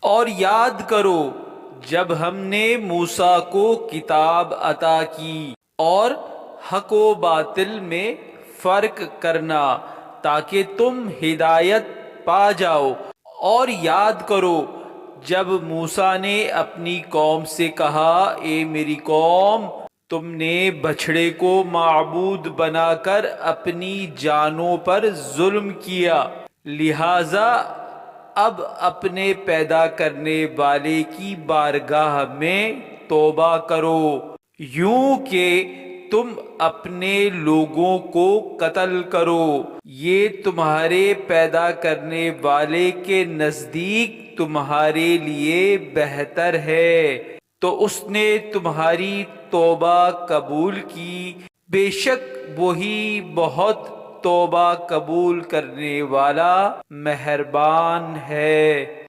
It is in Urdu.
اور یاد کرو جب ہم نے موسیٰ کو کتاب عطا کی اور حق و باطل میں فرق کرنا تاکہ تم ہدایت پا جاؤ۔ اور یاد کرو جب موسیٰ نے اپنی قوم سے کہا، اے میری قوم، تم نے بچھڑے کو معبود بنا کر اپنی جانوں پر ظلم کیا، لہذا اب اپنے پیدا کرنے والے کی بارگاہ میں توبہ کرو، یوں کہ تم اپنے لوگوں کو قتل کرو، یہ تمہارے پیدا کرنے والے کے نزدیک تمہارے لیے بہتر ہے، تو اس نے تمہاری توبہ قبول کی، بے شک وہی بہت توبہ قبول کرنے والا مہربان ہے۔